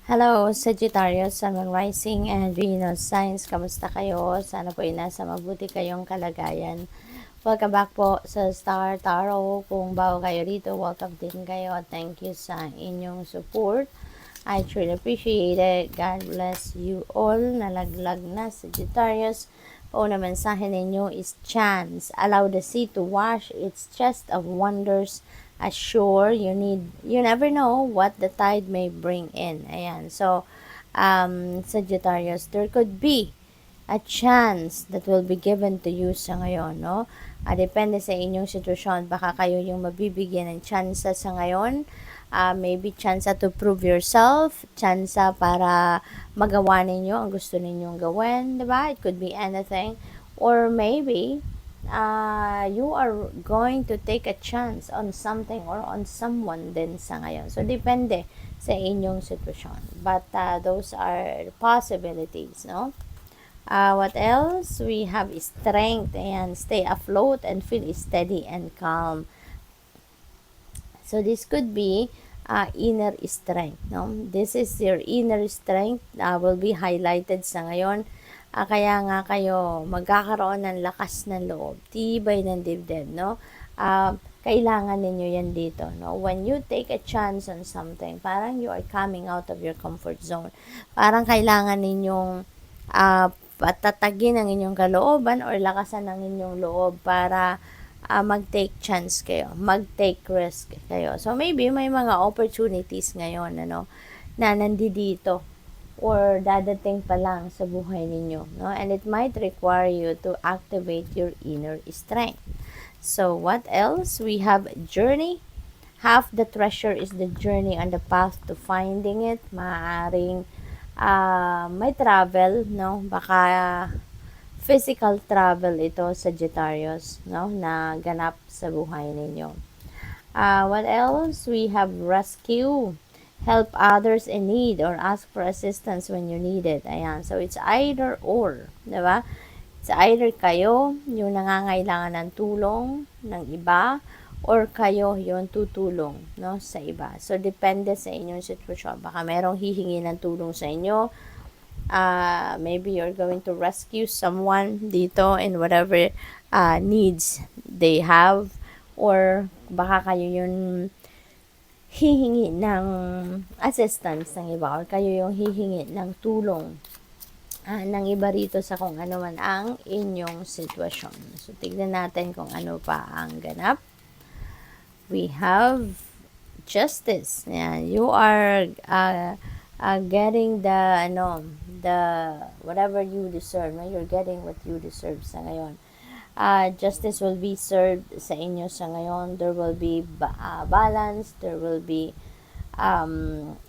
Hello, Sagittarius, Sun, Moon, Rising, and Venus Signs. Kamusta kayo? Sana po ay nasa mabuti kayong kalagayan. Welcome back po sa Star Tarot. Kung bago kayo dito, welcome din kayo. Thank you sa inyong support. I truly appreciate it. God bless you all. Nalaglag na Sagittarius. O na mensahe ninyo is chance. Allow the sea to wash its chest of wonders. Assure you never know what the tide may bring in. Ayan. So, Sagittarius, there could be a chance that will be given to you sa ngayon, no? Depende sa inyong sitwasyon. Baka kayo yung mabibigyan ng chance sa ngayon. Maybe chance to prove yourself, chance para magawa ninyo ang gusto ninyong gawin, diba? It could be anything. Or maybe, you are going to take a chance on something or on someone din sa ngayon. So, depende sa inyong sitwasyon. But, those are possibilities, no? What else? We have strength and stay afloat and feel steady and calm. So this could be inner strength, no? This is your inner strength will be highlighted sa ngayon. Kaya nga kayo magkakaroon ng lakas ng loob, tibay ng dibdib, no? Kailangan ninyo yan dito, no? When you take a chance on something, parang you are coming out of your comfort zone. Parang kailangan ninyong patatagin ang inyong kalooban or lakasan ang inyong loob para mag-take chance kayo, mag-take risk kayo. So, maybe may mga opportunities ngayon, ano, na nandito or dadating pa lang sa buhay ninyo, no? And it might require you to activate your inner strength. So, what else? We have journey. Half the treasure is the journey on the path to finding it. Maaaring may travel, no? Baka physical travel ito, Sagittarius, no? Na ganap sa buhay ninyo. What else? We have rescue. Help others in need or ask for assistance when you need it. Ayan. So, it's either or. Diba? It's either kayo yung nangangailangan ng tulong ng iba or kayo yung tutulong, no, sa iba. So, depende sa inyong sitwasyon. Baka merong hihingi ng tulong sa inyo. Maybe you're going to rescue someone dito in whatever needs they have. Or baka kayo yung hihingi ng assistance ng iba or kayo yung hihingi ng tulong ng iba rito sa kung ano man ang inyong sitwasyon. So, tignan natin kung ano pa ang ganap. We have justice. Yan. You are getting the whatever you deserve. No? You're getting what you deserve sa ngayon. Justice will be served sa inyo sa ngayon. There will be balance. There will be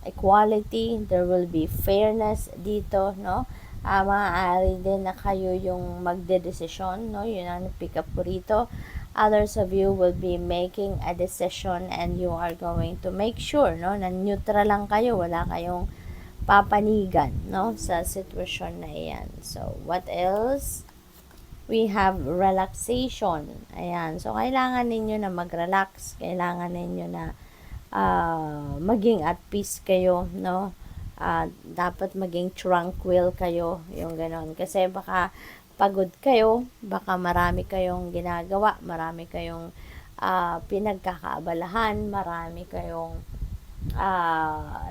equality. There will be fairness dito, no? Maaari din na kayo yung magdedesisyon, no? Yun ang pick up ko rito. Others of you will be making a decision and you are going to make sure, no, na neutral lang kayo, wala kayong papanigan, no, sa sitwasyon na iyan. So, what else? We have relaxation. Ayan. So, kailangan ninyo na mag-relax. Kailangan ninyo na maging at peace kayo, no? Dapat maging tranquil kayo, yung ganon. Kasi baka pagod kayo, baka marami kayong ginagawa, marami kayong pinagkakaabalahan, marami kayong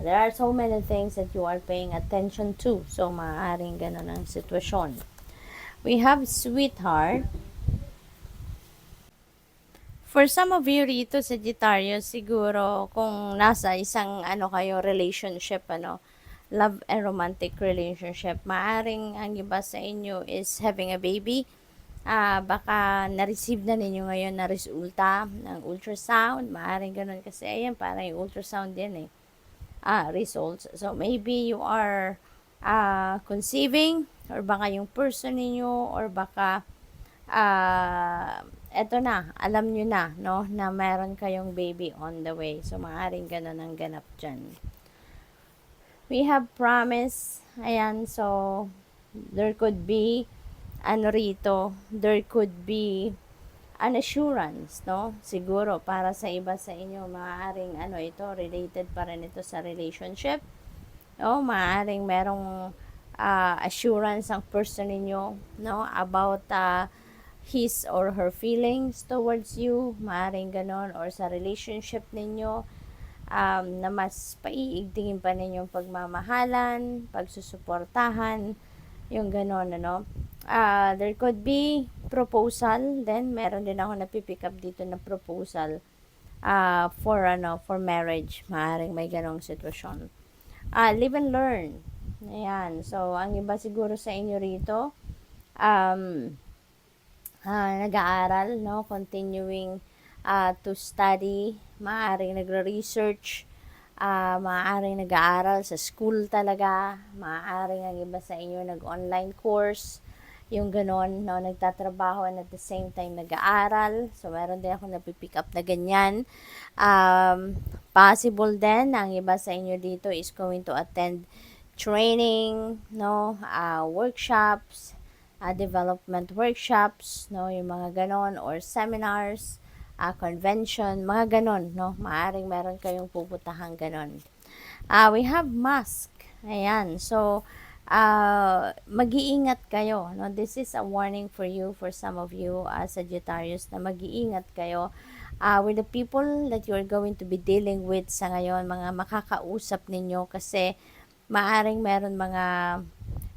there are so many things that you are paying attention to. So, maaaring ganon ang sitwasyon. We have sweetheart. For some of you rito, Sagittarius, siguro kung nasa isang kayo relationship, love and romantic relationship, maaring ang iba sa inyo is having a baby. Baka na-receive na ninyo ngayon na resulta ng ultrasound. Maaring ganun kasi, ayan, parang yung ultrasound din results. So, maybe you are conceiving or baka yung person ninyo or baka eto na, alam nyo na, no, na meron kayong baby on the way. So, maaaring ganun ang ganap dyan. We have promise. Ayan, so, there could be, there could be an assurance, no? Siguro, para sa iba sa inyo, maaaring, ito, related pa rin ito sa relationship. No, maaaring merong assurance ang person ninyo, no, about his or her feelings towards you, maaaring ganon, or sa relationship ninyo, na mas paiigtingin pa ninyong pagmamahalan, pagsusuportahan, yung ganon, ano. There could be proposal, then meron din ako napipick up dito na proposal for marriage, maaaring may ganong sitwasyon. Live and learn. Ayan. So, ang iba siguro sa inyo rito, nag-aaral, no? Continuing to study. Maaaring nagre-research. Maaaring nag-aaral sa school talaga. Maaaring ang iba sa inyo nag-online course. Yung ganon, no? Nagtatrabaho and at the same time nag-aaral. So, meron din ako napipick up na ganyan. Possible din, ang iba sa inyo dito is going to attend training, no, workshops, development workshops, no, yung mga ganon, or seminars, convention, mga ganon, no, maaring meron kayong puputahang ganon. We have mask, ayan, so, mag-iingat kayo, no, this is a warning for you, for some of you, Sagittarius, na mag-iingat kayo, with the people that you are going to be dealing with sa ngayon, mga makakausap ninyo, kasi maaring meron mga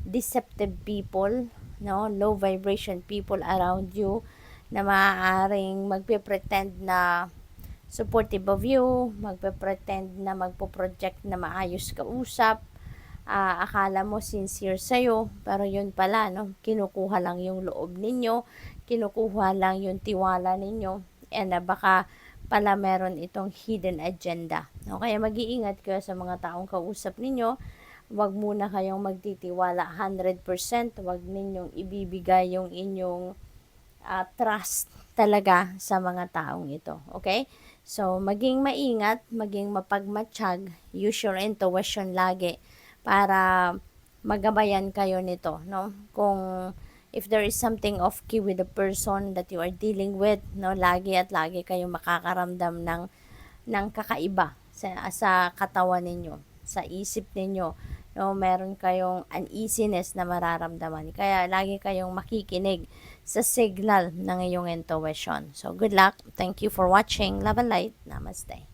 deceptive people, no, low vibration people around you, na maaaring magpe-pretend na supportive of you, magpe-pretend na magpo-project na maayos kausap, akala mo sincere sa'yo, pero yun pala, no, kinukuha lang yung loob ninyo, kinukuha lang yung tiwala ninyo, and baka pala meron itong hidden agenda. No? Kaya mag-iingat kayo sa mga taong kausap ninyo. Huwag muna kayong magtitiwala 100%. Huwag ninyong ibibigay yung inyong trust talaga sa mga taong ito. Okay? So, maging maingat, maging mapagmatsyag, use your intuition lagi para magabayan kayo nito, no? Kung if there is something off key with the person that you are dealing with, no, lagi at lagi kayong makakaramdam ng kakaiba sa katawan ninyo, sa isip ninyo, no, meron kayong uneasiness na mararamdaman. Kaya lagi kayong makikinig sa signal ng iyong intuition. So, good luck. Thank you for watching. Love and light. Namaste.